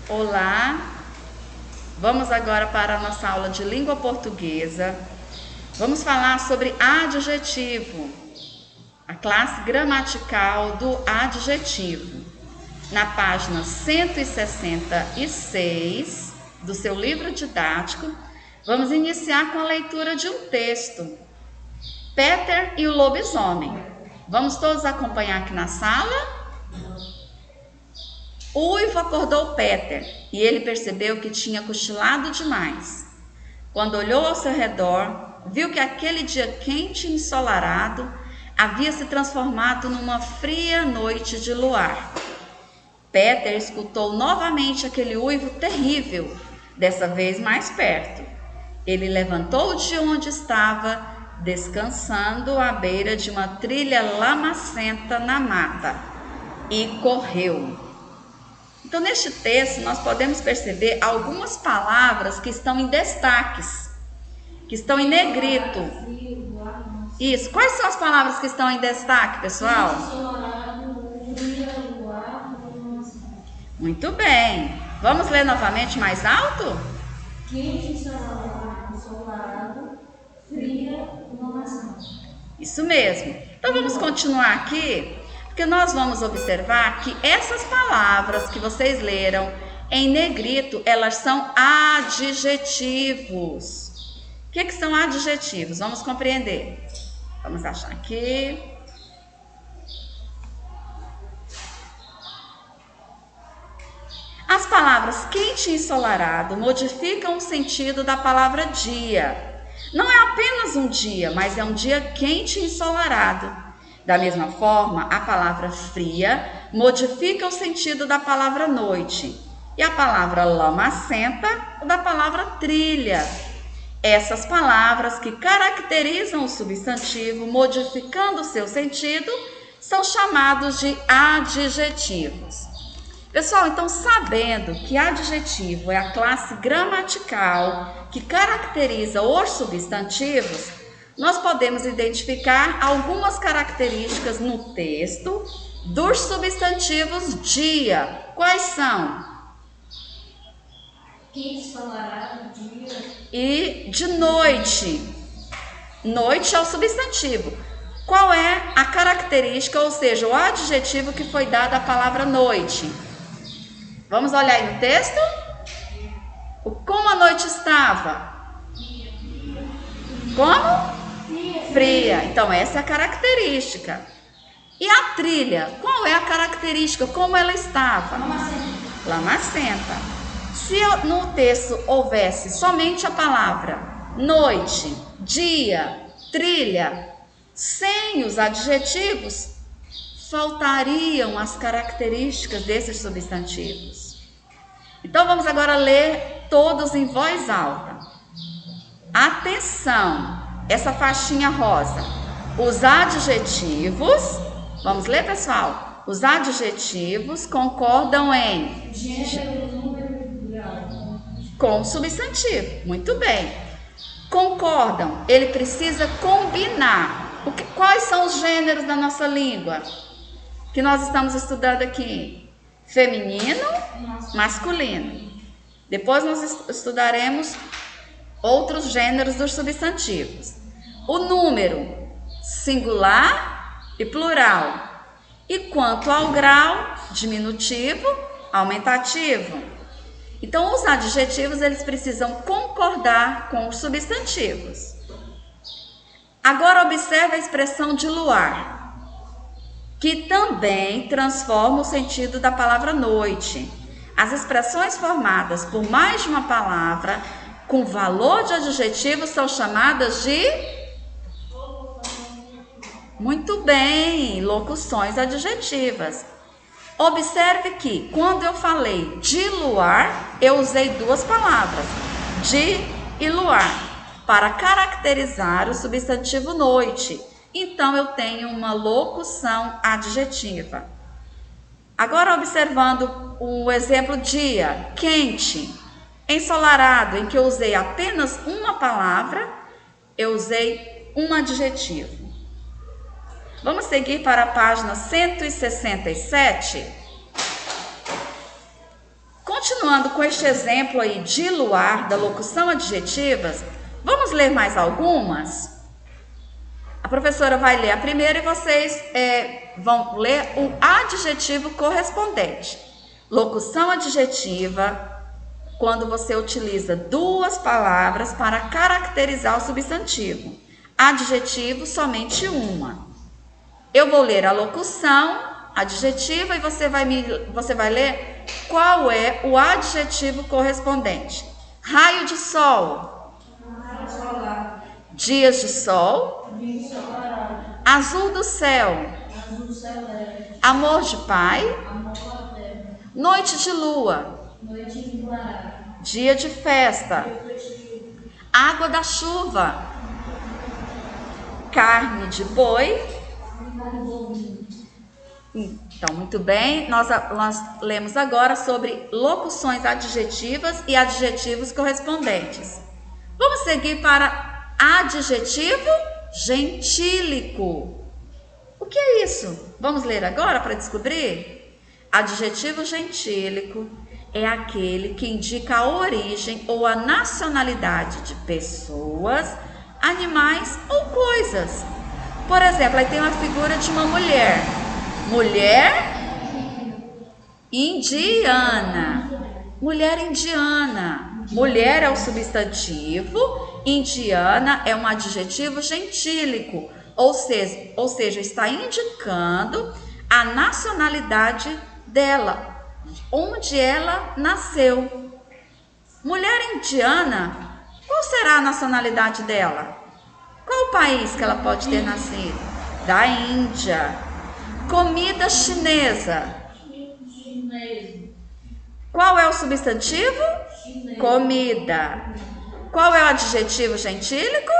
Olá, vamos agora para a nossa aula de língua portuguesa. Vamos falar sobre adjetivo, a classe gramatical do adjetivo. Na página 166 do seu livro didático, vamos iniciar com a leitura de um texto. Peter e o lobisomem. Vamos todos acompanhar aqui na sala? O uivo acordou Peter e ele percebeu que tinha cochilado demais. Quando olhou ao seu redor, viu que aquele dia quente e ensolarado havia se transformado numa fria noite de luar. Peter escutou novamente aquele uivo terrível, dessa vez mais perto. Ele levantou de onde estava, descansando à beira de uma trilha lamacenta na mata, e correu. Então, neste texto, nós podemos perceber algumas palavras que estão em destaques, que estão em negrito. Isso. Quais são as palavras que estão em destaque, pessoal? Muito bem. Vamos ler novamente mais alto? Quente, ensolarado, fria, iluminação. Isso mesmo. Então, vamos continuar aqui, porque nós vamos observar que essas palavras que vocês leram em negrito, elas são adjetivos. O que são adjetivos? Vamos compreender. Vamos achar aqui. As palavras quente e ensolarado modificam o sentido da palavra dia. Não é apenas um dia, mas é um dia quente e ensolarado. Da mesma forma, a palavra fria modifica o sentido da palavra noite e a palavra lamacenta da palavra trilha. Essas palavras que caracterizam o substantivo, modificando o seu sentido, são chamados de adjetivos. Pessoal, então, sabendo que adjetivo é a classe gramatical que caracteriza os substantivos, nós podemos identificar algumas características no texto dos substantivos dia. Quais são? Quente, ensolarado, dia. E de noite. Noite é o substantivo. Qual é a característica, ou seja, o adjetivo que foi dado à palavra noite? Vamos olhar aí no texto? Como a noite estava? Como? Fria. Então, essa é a característica. E a trilha? Qual é a característica? Como ela estava? Lamacenta. Se no texto houvesse somente a palavra noite, dia, trilha, sem os adjetivos, faltariam as características desses substantivos. Então, vamos agora ler todos em voz alta. Atenção! Essa faixinha rosa. Os adjetivos, vamos ler, pessoal? Os adjetivos concordam em Gênero, número, grau. Com o substantivo. Muito bem. Concordam. Ele precisa combinar. Quais são os gêneros da nossa língua que nós estamos estudando aqui? Feminino, masculino. Depois nós estudaremos outros gêneros dos substantivos. O número, singular e plural. E quanto ao grau, diminutivo, aumentativo. Então, os adjetivos, eles precisam concordar com os substantivos. Agora, observe a expressão de luar, que também transforma o sentido da palavra noite. As expressões formadas por mais de uma palavra com valor de adjetivo são chamadas de... Muito bem, locuções adjetivas. Observe que, quando eu falei de luar, eu usei duas palavras, de e luar, para caracterizar o substantivo noite. Então, eu tenho uma locução adjetiva. Agora, observando o exemplo dia, quente, ensolarado, em que eu usei apenas uma palavra, eu usei um adjetivo. Vamos seguir para a página 167. Continuando com este exemplo aí de luar, da locução adjetivas, vamos ler mais algumas? A professora vai ler a primeira e vocês vão ler o adjetivo correspondente. Locução adjetiva, quando você utiliza duas palavras para caracterizar o substantivo. Adjetivo, somente uma. Eu vou ler a locução adjetiva e você vai ler qual é o adjetivo correspondente. Raio de sol. Dias de sol. Azul do céu. Amor de pai. Noite de lua. Dia de festa. Água da chuva. Carne de boi. Então, muito bem, nós lemos agora sobre locuções adjetivas e adjetivos correspondentes. Vamos seguir para adjetivo gentílico. O que é isso? Vamos ler agora para descobrir? Adjetivo gentílico é aquele que indica a origem ou a nacionalidade de pessoas, animais ou coisas. Por exemplo, aí tem uma figura de uma mulher. Mulher indiana. Mulher indiana. Mulher é o substantivo, indiana é um adjetivo gentílico, ou seja, está indicando a nacionalidade dela, onde ela nasceu. Mulher indiana, qual será a nacionalidade dela? Qual o país que ela pode ter nascido? Da Índia. Comida chinesa. Qual é o substantivo? Comida. Qual é o adjetivo gentílico?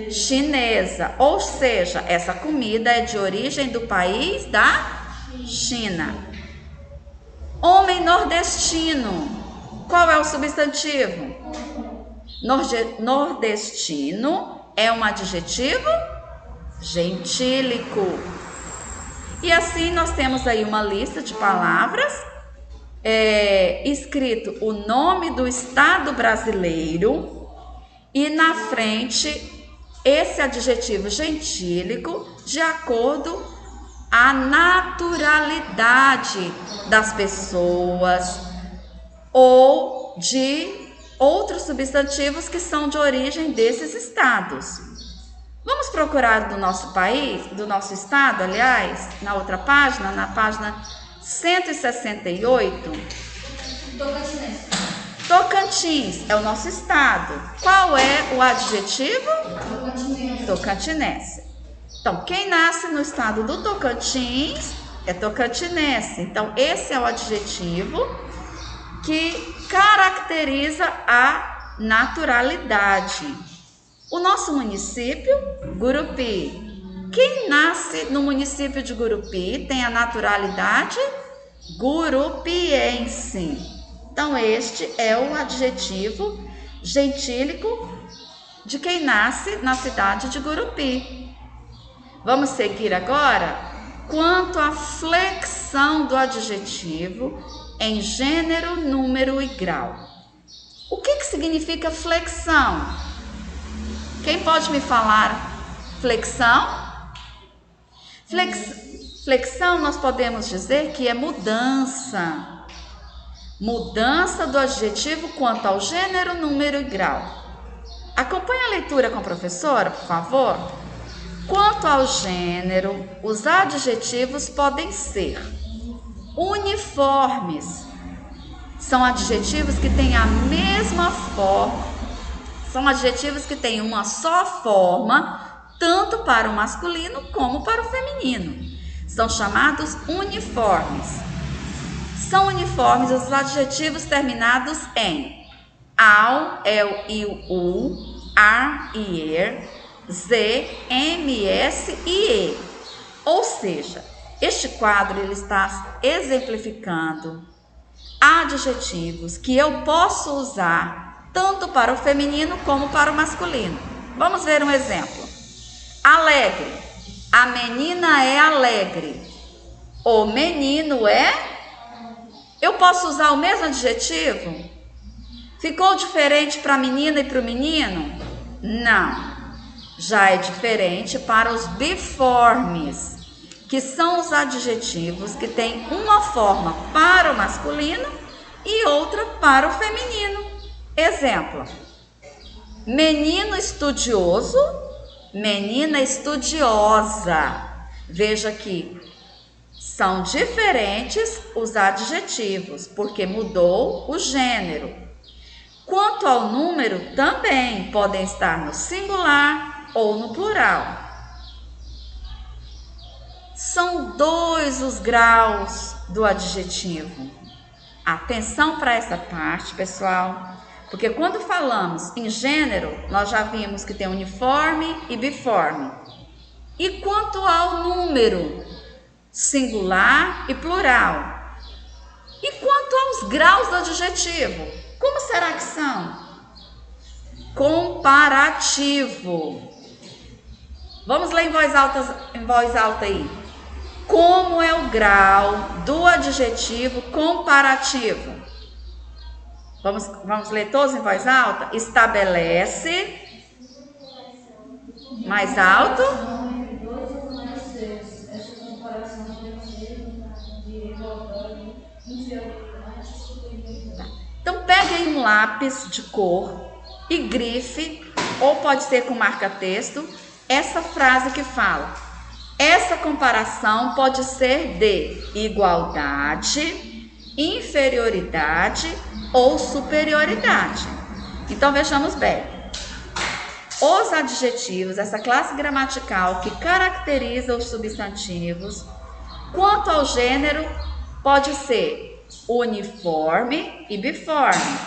Chinesa. Ou seja, essa comida é de origem do país da China. Homem nordestino. Qual é o substantivo? Nordestino é um adjetivo gentílico. E assim nós temos aí uma lista de palavras, escrito o nome do estado brasileiro e na frente esse adjetivo gentílico de acordo à naturalidade das pessoas ou de outros substantivos que são de origem desses estados. Vamos procurar do nosso país, do nosso estado, aliás, na outra página, na página 168. Tocantins é o nosso estado. Qual é o adjetivo? Tocantinense. Então, quem nasce no estado do Tocantins é tocantinense. Então, esse é o adjetivo que caracteriza a naturalidade. O nosso município, Gurupi. Quem nasce no município de Gurupi tem a naturalidade gurupiense. Então, este é o adjetivo gentílico de quem nasce na cidade de Gurupi. Vamos seguir agora quanto à flexão do adjetivo em gênero, número e grau. O que significa flexão? Quem pode me falar flexão? Flexão nós podemos dizer que é mudança. Mudança do adjetivo quanto ao gênero, número e grau. Acompanhe a leitura com a professora, por favor. Quanto ao gênero, os adjetivos podem ser uniformes. São adjetivos que têm a mesma forma. São adjetivos que têm uma só forma, tanto para o masculino como para o feminino. São chamados uniformes. São uniformes os adjetivos terminados em ao, el, il, u, ar, ier, z, ms e e. Ou seja, este quadro ele está exemplificando adjetivos que eu posso usar tanto para o feminino como para o masculino. Vamos ver um exemplo. Alegre. A menina é alegre. O menino é... Eu posso usar o mesmo adjetivo? Ficou diferente para a menina e para o menino? Não. Já é diferente para os biformes, que são os adjetivos que têm uma forma para o masculino e outra para o feminino. Exemplo: menino estudioso, menina estudiosa. Veja que são diferentes os adjetivos, porque mudou o gênero. Quanto ao número, também podem estar no singular ou no plural. São 2 os graus do adjetivo. Atenção para essa parte, pessoal, porque quando falamos em gênero, nós já vimos que tem uniforme e biforme. E quanto ao número, singular e plural. E quanto aos graus do adjetivo, como será que são? Comparativo. Vamos ler em voz alta aí. Como é o grau do adjetivo comparativo? Vamos ler todos em voz alta? Estabelece. Mais alto. Então pegue aí um lápis de cor e grife, ou pode ser com marca-texto, essa frase que fala: essa comparação pode ser de igualdade, inferioridade ou superioridade. Então vejamos bem. Os adjetivos, essa classe gramatical que caracteriza os substantivos, quanto ao gênero, pode ser uniforme e biforme.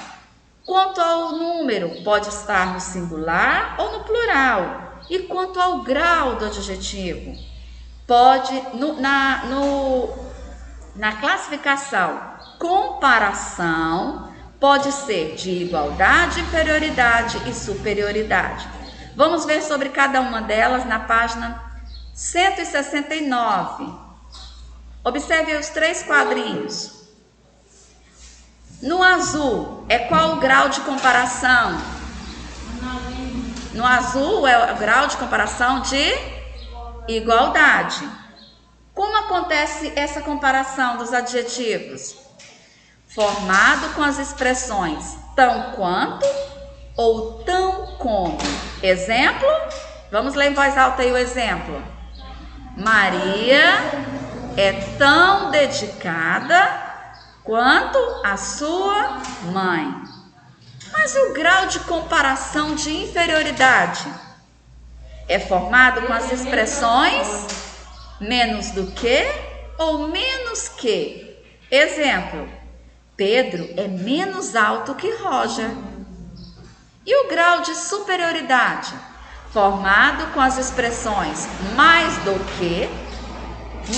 Quanto ao número, pode estar no singular ou no plural. E quanto ao grau do adjetivo, pode, na classificação comparação, pode ser de igualdade, inferioridade e superioridade. Vamos ver sobre cada uma delas na página 169. Observe os 3 quadrinhos. No azul, é qual o grau de comparação? No azul é o grau de comparação de igualdade. Como acontece essa comparação dos adjetivos? Formado com as expressões tão quanto ou tão como. Exemplo? Vamos ler em voz alta aí o exemplo. Maria é tão dedicada quanto a sua mãe. Mas o grau de comparação de inferioridade é formado com as expressões menos do que ou menos que. Exemplo: Pedro é menos alto que Roger. E o grau de superioridade? Formado com as expressões mais do que,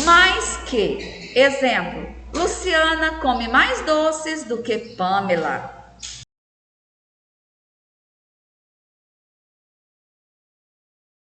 mais que. Exemplo: Luciana come mais doces do que Pamela.